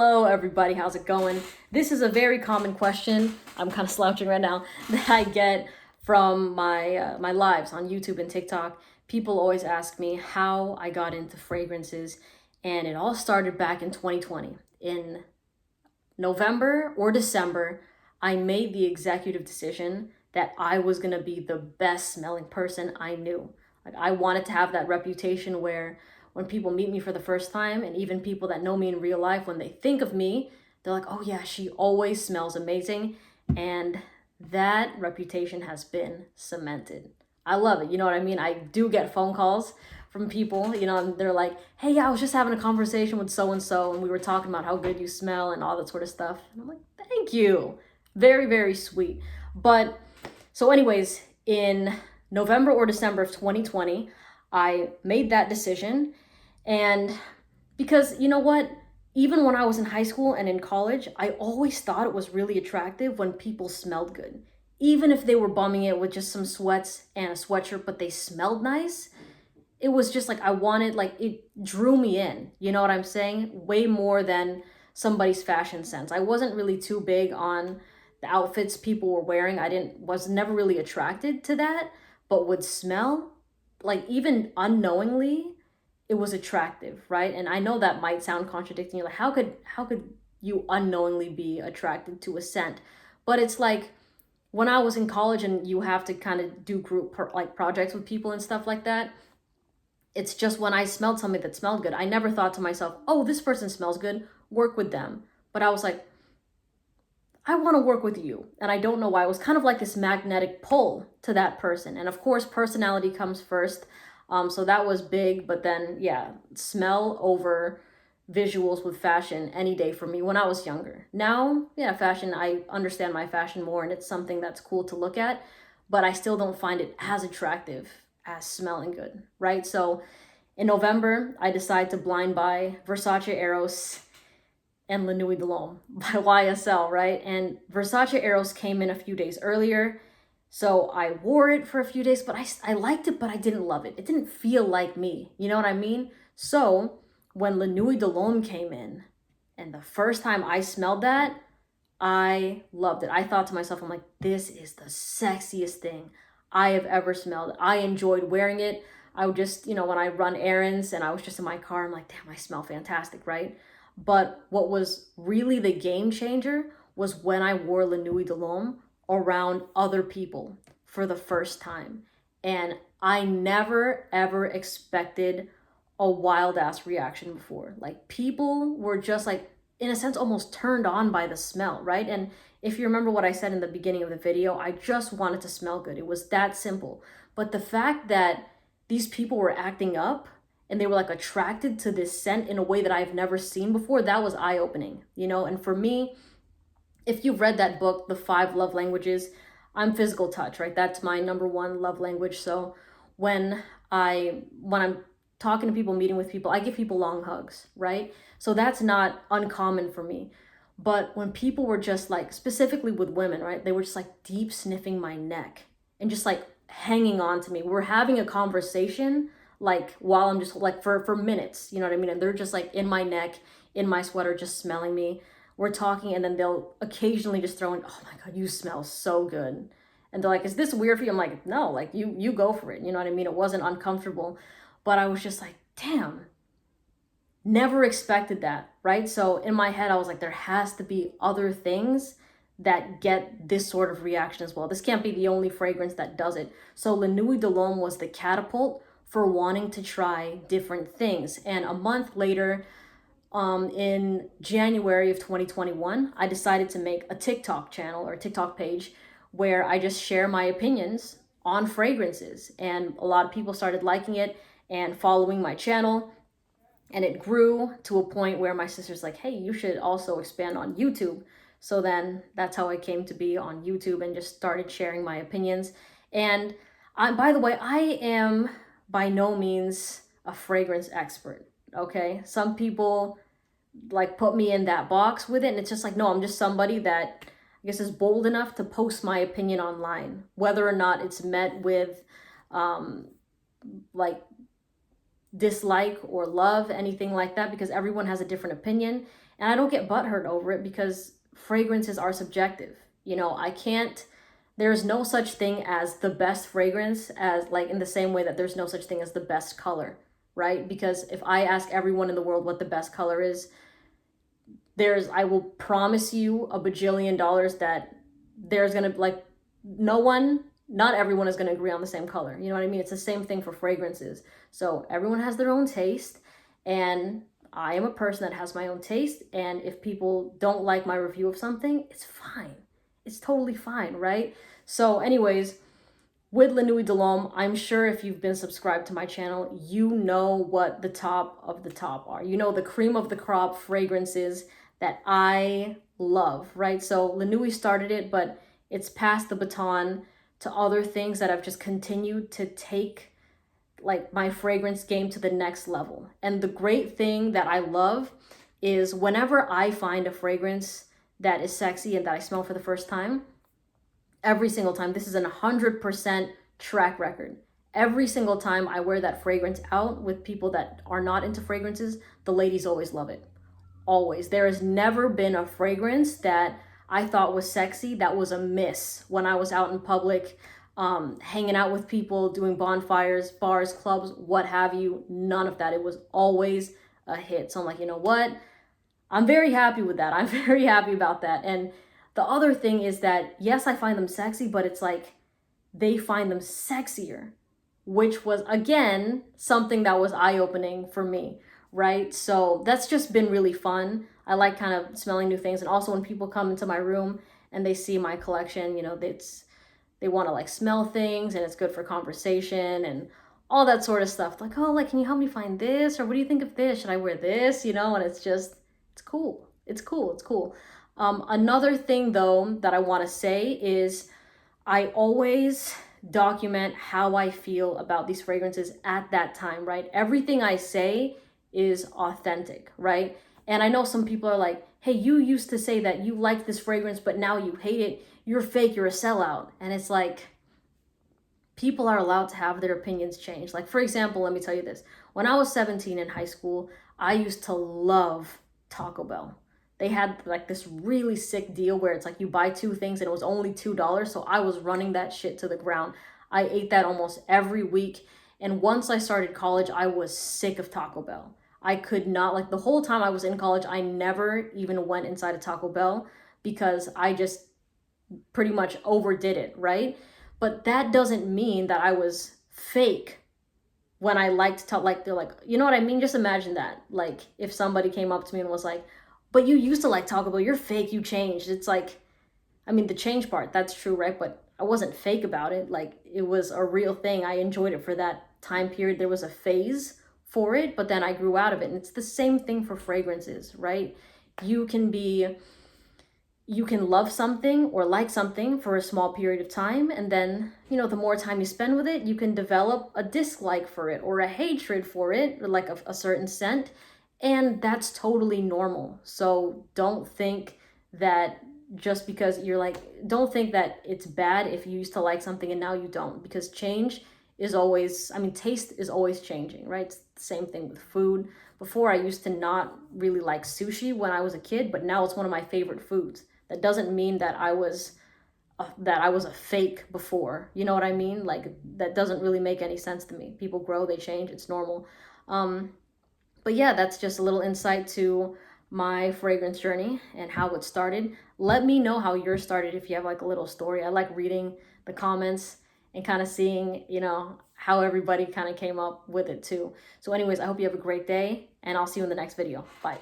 Hello everybody, how's it going? This is a very common question, I'm kind of slouching right now, that I get from my lives on YouTube and TikTok. People always ask me how I got into fragrances, and it all started back in 2020. In November or December, I made the executive decision that I was going to be the best smelling person I knew. Like, I wanted to have that reputation where when people meet me for the first time, and even people that know me in real life, when they think of me, they're like, oh yeah, she always smells amazing. And that reputation has been cemented. I love it. You know what I mean? I do get phone calls from people, and they're like, hey, yeah, I was just having a conversation with so and so, and we were talking about how good you smell and all that sort of stuff. And I'm like, thank you. Very, very sweet. But so, anyways, in November or December of 2020, I made that decision. And because you know what? Even when I was in high school and in college, I always thought it was really attractive when people smelled good. Even if they were bumming it with just some sweats and a sweatshirt, but they smelled nice, it was just like I wanted, like it drew me in. You know what I'm saying? Way more than somebody's fashion sense. I wasn't really too big on the outfits people were wearing. Was never really attracted to that, but would smell, like even unknowingly, it was attractive, right? And I know that might sound contradicting. Like how could you unknowingly be attracted to a scent? But it's like when I was in college and you have to kind of do like projects with people and stuff like that, it's just when I smelled something that smelled good, I never thought to myself, oh, this person smells good, work with them. But I was like, I want to work with you. And I don't know why. It was kind of like this magnetic pull to that person. And of course, personality comes first. So that was big. But then, yeah, smell over visuals with fashion any day for me when I was younger. Now, yeah, fashion, I understand my fashion more and it's something that's cool to look at. But I still don't find it as attractive as smelling good, right? So in November, I decided to blind buy Versace Eros and La Nuit de l'Homme by YSL, right? And Versace Eros came in a few days earlier. So I wore it for a few days, but I liked it, but I didn't love it. It didn't feel like me. You know what I mean? So when La Nuit de l'Homme came in, and the first time I smelled that, I loved it. I thought to myself, I'm like, this is the sexiest thing I have ever smelled. I enjoyed wearing it. I would just, when I run errands and I was just in my car, I'm like, damn, I smell fantastic, right? But what was really the game changer was when I wore La Nuit de l'Homme around other people for the first time. And I never, ever expected a wild ass reaction before. Like, people were just like, in a sense, almost turned on by the smell, right? And if you remember what I said in the beginning of the video, I just wanted to smell good. It was that simple. But the fact that these people were acting up and they were like attracted to this scent in a way that I've never seen before, that was eye-opening, And for me, if you've read that book, The Five Love Languages, I'm physical touch, right? That's my number one love language. So when I'm talking to people, meeting with people, I give people long hugs, right? So that's not uncommon for me. But when people were just like, specifically with women, right? They were just like deep sniffing my neck and just like hanging on to me. We're having a conversation like while I'm just like for minutes, you know what I mean? And they're just like in my neck, in my sweater, just smelling me. We're talking and then they'll occasionally just throw in, oh my God, you smell so good. And they're like, is this weird for you? I'm like, no, like you go for it. You know what I mean? It wasn't uncomfortable, but I was just like, damn, never expected that, right? So in my head, I was like, there has to be other things that get this sort of reaction as well. This can't be the only fragrance that does it. So La Nuit de l'Homme was the catapult for wanting to try different things. And a month later, in January of 2021, I decided to make a TikTok channel or a TikTok page where I just share my opinions on fragrances. And a lot of people started liking it and following my channel. And it grew to a point where my sister's like, hey, you should also expand on YouTube. So then that's how I came to be on YouTube and just started sharing my opinions. And by the way, I am by no means a fragrance expert, okay? Some people like put me in that box with it, and it's just like, no, I'm just somebody that I guess is bold enough to post my opinion online, whether or not it's met with like dislike or love, anything like that, because everyone has a different opinion. And I don't get butthurt over it because fragrances are subjective. You know, there's no such thing as the best fragrance, as like in the same way that there's no such thing as the best color, right? Because if I ask everyone in the world what the best color is, I will promise you a bajillion dollars that there's gonna like not everyone is gonna agree on the same color. You know what I mean? It's the same thing for fragrances. So everyone has their own taste, and I am a person that has my own taste. And if people don't like my review of something, it's fine. It's totally fine, right? So anyways, with La Nuit de l'Homme, I'm sure if you've been subscribed to my channel, you know what the top of the top are. You know the cream of the crop fragrances that I love, right? So La Nuit started it, but it's passed the baton to other things that have just continued to take like my fragrance game to the next level. And the great thing that I love is whenever I find a fragrance that is sexy and that I smell for the first time, every single time, this is an 100% track record. Every single time I wear that fragrance out with people that are not into fragrances, the ladies always love it. Always. There has never been a fragrance that I thought was sexy that was a miss when I was out in public, hanging out with people, doing bonfires, bars, clubs, what have you. None of that. It was always a hit. So I'm like, you know what? I'm very happy with that. I'm very happy about that. And the other thing is that, yes, I find them sexy, but it's like they find them sexier, which was, again, something that was eye-opening for me, right? So that's just been really fun. I like kind of smelling new things. And also when people come into my room and they see my collection, you know, they want to like smell things, and it's good for conversation and all that sort of stuff. Like, oh, like, can you help me find this? Or what do you think of this? Should I wear this? You know, and it's cool. It's cool. It's cool. Another thing though that I want to say is I always document how I feel about these fragrances at that time, right? Everything I say is authentic, right? And I know some people are like, hey, you used to say that you like this fragrance, but now you hate it. You're fake, you're a sellout. And it's like, people are allowed to have their opinions change. Like, for example, let me tell you this. When I was 17 in high school, I used to love Taco Bell. They had like this really sick deal where it's like you buy two things and it was only $2. So I was running that shit to the ground. I ate that almost every week. And once I started college, I was sick of Taco Bell. I could not, like the whole time I was in college, I never even went inside a Taco Bell because I just pretty much overdid it, right? But that doesn't mean that I was fake when I liked to, like, they're like, you know what I mean? Just imagine that. Like, if somebody came up to me and was like, but you used to like Taco Bell, you're fake, you changed. It's like, I mean, the change part, that's true, right? But I wasn't fake about it. Like, it was a real thing. I enjoyed it for that time period. There was a phase for it, but then I grew out of it. And it's the same thing for fragrances, right? You can love something or like something for a small period of time, and then, you know, the more time you spend with it, you can develop a dislike for it or a hatred for it, or like a certain scent, and that's totally normal. So don't think that just because don't think that it's bad if you used to like something and now you don't, because change is always, I mean, taste is always changing, right? It's the same thing with food. Before, I used to not really like sushi when I was a kid, but now it's one of my favorite foods. That doesn't mean that I was a fake before. You know what I mean? Like, that doesn't really make any sense to me. People grow, they change, it's normal. But yeah, that's just a little insight to my fragrance journey and how it started. Let me know how yours started if you have like a little story. I like reading the comments and kind of seeing, you know, how everybody kind of came up with it too. So anyways, I hope you have a great day, and I'll see you in the next video. Bye.